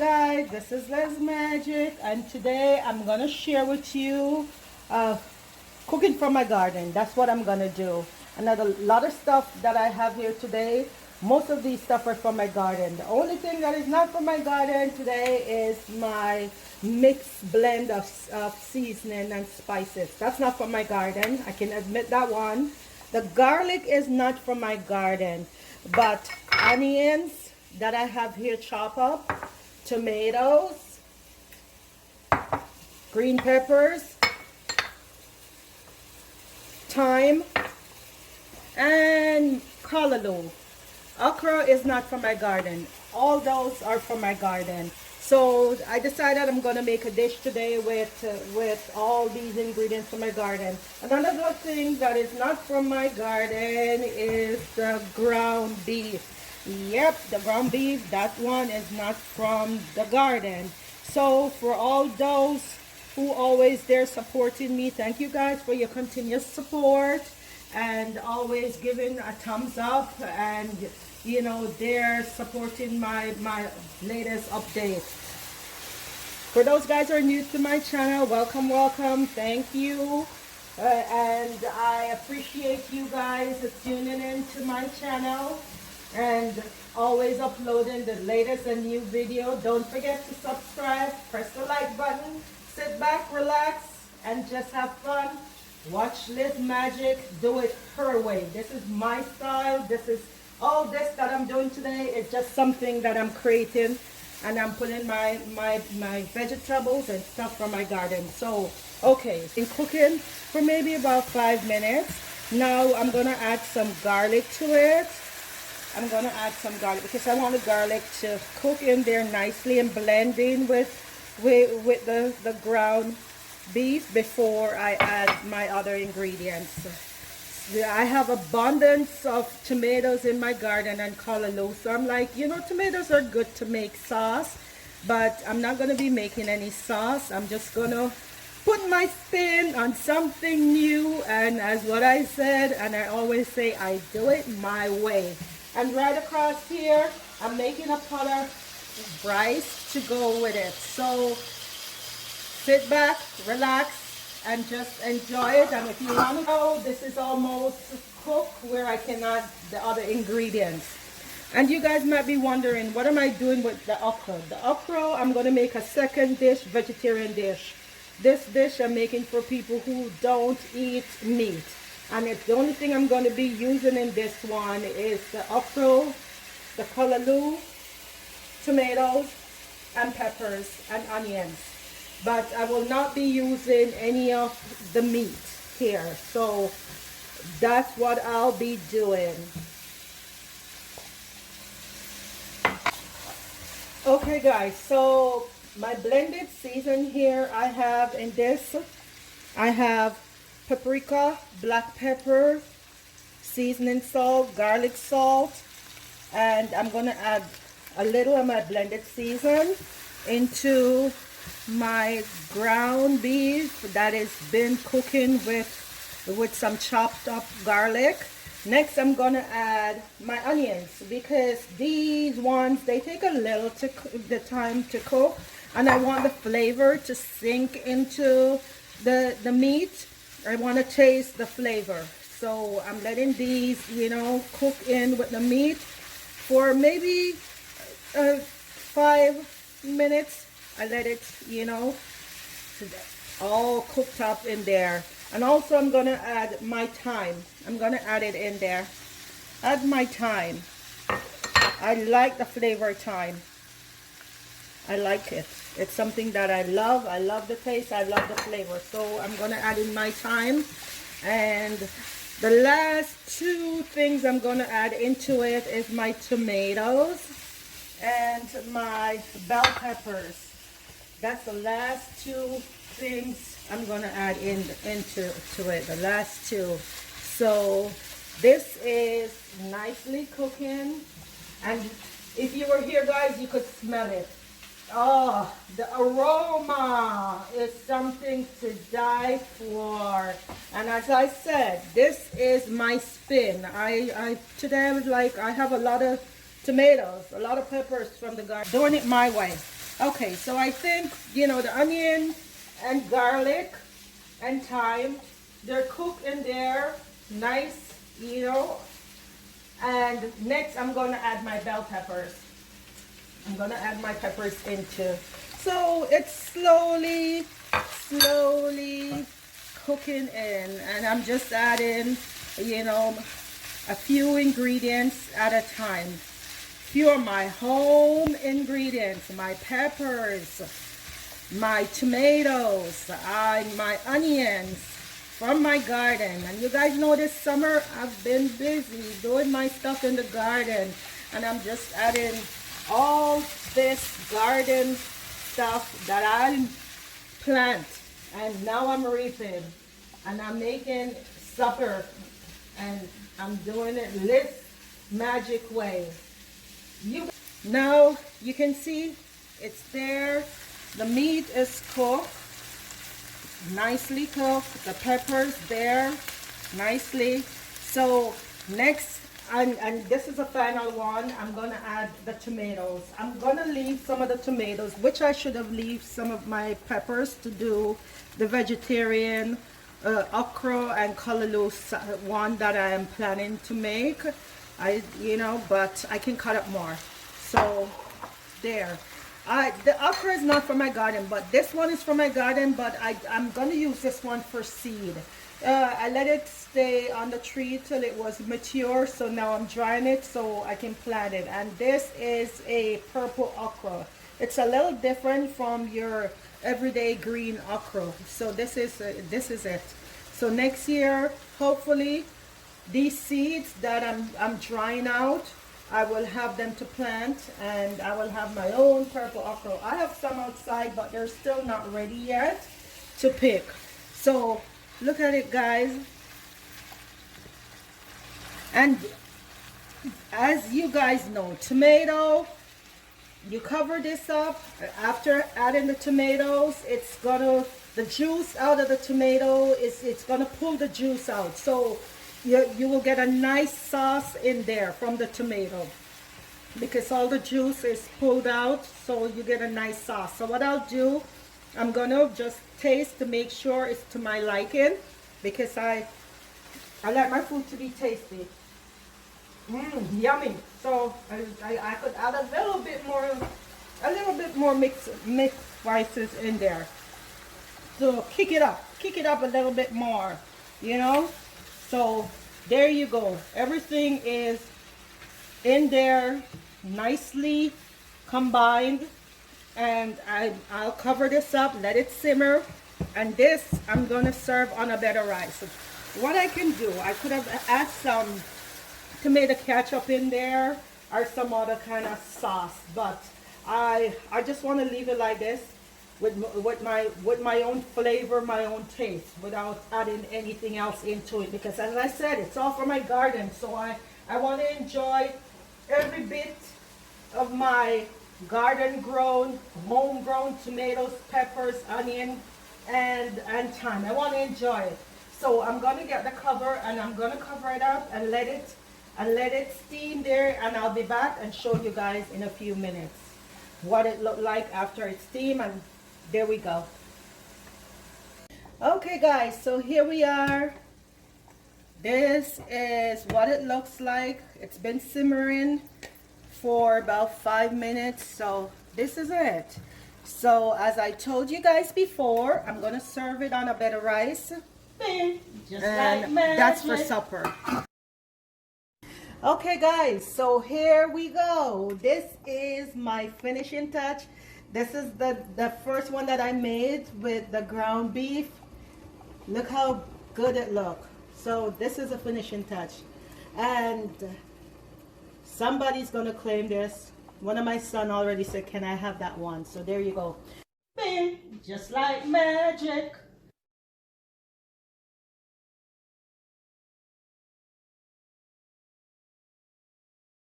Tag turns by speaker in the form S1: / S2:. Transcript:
S1: Guys, this is Les Magic, and today I'm gonna share with you cooking from my garden. That's what I'm gonna do. Another lot of stuff that I have here today. Most of these stuff are from my garden. The only thing that is not from my garden today is my mixed blend of seasoning and spices. That's not from my garden. I can admit that one. The garlic is not from my garden, but onions that I have here chopped up, tomatoes, green peppers, thyme, and callaloo. Okra is not from my garden. All those are from my garden. So I decided I'm gonna make a dish today with all these ingredients from my garden. Another thing that is not from my garden is the ground beef. Yep, the ground beef, that one is not from the garden. So for all those who always there supporting me, thank you guys for your continuous support and always giving a thumbs up, and you know they're supporting my latest updates. For those guys who are new to my channel, welcome, thank you. And I appreciate you guys tuning in to my channel and always uploading the latest and new video. Don't forget to subscribe, press the like button, sit back, relax, and just have fun. Watch Liz Magic do it her way. This is my style. This is all this that I'm doing today is just something that I'm creating, and I'm putting my vegetables and stuff from my garden. So okay, been cooking for maybe about 5 minutes. Now I'm gonna add some garlic to it. I'm gonna add some garlic because I want the garlic to cook in there nicely and blend in with the ground beef before I add my other ingredients. I have abundance of tomatoes in my garden and callaloo, so I'm like, you know, tomatoes are good to make sauce, but I'm not gonna be making any sauce. I'm just gonna put my spin on something new, and as what I said, and I always say, I do it my way. And right across here, I'm making a pot of rice to go with it. So sit back, relax, and just enjoy it. And if you want to know, this is almost cooked where I can add the other ingredients. And you guys might be wondering, what am I doing with the okra? The okra, I'm going to make a second dish, vegetarian dish. This dish I'm making for people who don't eat meat. And it's the only thing I'm going to be using in this one is the okra, the callaloo, tomatoes, and peppers, and onions. But I will not be using any of the meat here. So that's what I'll be doing. Okay guys, so my blended season here, I have in this, I have paprika, black pepper, seasoning salt, garlic salt, and I'm gonna add a little of my blended season into my ground beef that has been cooking with some chopped up garlic. Next I'm gonna add my onions, because these ones, they take a little the time to cook, and I want the flavor to sink into the meat. I want to taste the flavor, so I'm letting these, you know, cook in with the meat for maybe 5 minutes. I let it, you know, all cooked up in there. And also I'm going to add my thyme. I'm going to add it in there. Add my thyme. I like the flavor of thyme. I like it. It's something that I love. I love the taste. I love the flavor. So I'm going to add in my thyme. And the last two things I'm going to add into it is my tomatoes and my bell peppers. That's the last two things I'm going to add into it. The last two. So this is nicely cooking. And if you were here, guys, you could smell it. Oh, the aroma is something to die for. And as I said, this is my spin. Today I was like, I have a lot of tomatoes, a lot of peppers from the garden. Doing it my way. Okay, so I think, you know, the onion and garlic and thyme, they're cooked in there, nice, you know. And next I'm gonna add my bell peppers. I'm gonna add my peppers into. So it's slowly cooking in, and I'm just adding, you know, a few ingredients at a time. Few of my home ingredients, my peppers, my tomatoes, my onions from my garden. And you guys know this summer I've been busy doing my stuff in the garden, and I'm just adding all this garden stuff that I plant, and now I'm reaping, and I'm making supper, and I'm doing it this magic way. Now you can see it's there. The meat is cooked, nicely cooked. The peppers there, nicely. So next, and this is the final one, I'm gonna add the tomatoes. I'm gonna leave some of the tomatoes, which I should have left some of my peppers to do the vegetarian okra and callaloo one that I am planning to make. You know, but I can cut up more. So there. The okra is not for my garden, but this one is for my garden, but I'm gonna use this one for seed. I let it stay on the tree till it was mature, so now I'm drying it so I can plant it. And this is a purple okra. It's a little different from your everyday green okra. So this is it. So next year, hopefully, these seeds that I'm drying out, I will have them to plant, and I will have my own purple okra. I have some outside, but they're still not ready yet to pick. So look at it, guys. And as you guys know, tomato, you cover this up. After adding the tomatoes, it's gonna, the juice out of the tomato it's gonna pull the juice out. So you will get a nice sauce in there from the tomato, because all the juice is pulled out, so you get a nice sauce. So what I'll do, I'm gonna just taste to make sure it's to my liking, because I like my food to be tasty. Yummy. So I could add a little bit more mixed spices in there. So kick it up a little bit more, you know. So there you go. Everything is in there, nicely combined, and I'll cover this up, let it simmer, and this I'm gonna serve on a bed of rice. What I can do, I could have added some tomato ketchup in there or some other kind of sauce, but I just want to leave it like this with my own flavor, my own taste, without adding anything else into it, because as I said, it's all for my garden. So I want to enjoy every bit of my garden grown, homegrown tomatoes, peppers, onion, and thyme. I want to enjoy it. So I'm gonna get the cover, and I'm gonna cover it up and let it steam there, and I'll be back and show you guys in a few minutes what it looked like after it steamed. And there we go. Okay guys, so here we are. This is what it looks like. It's been simmering for about 5 minutes, so this is it. So as I told you guys before, I'm gonna serve it on a bed of rice, just and like that's for supper. Okay guys, so here we go. This is my finishing touch. This is the first one that I made with the ground beef. Look how good it looks. So this is a finishing touch, and somebody's gonna claim this. One of my son already said, can I have that one? So there you go. Just like magic.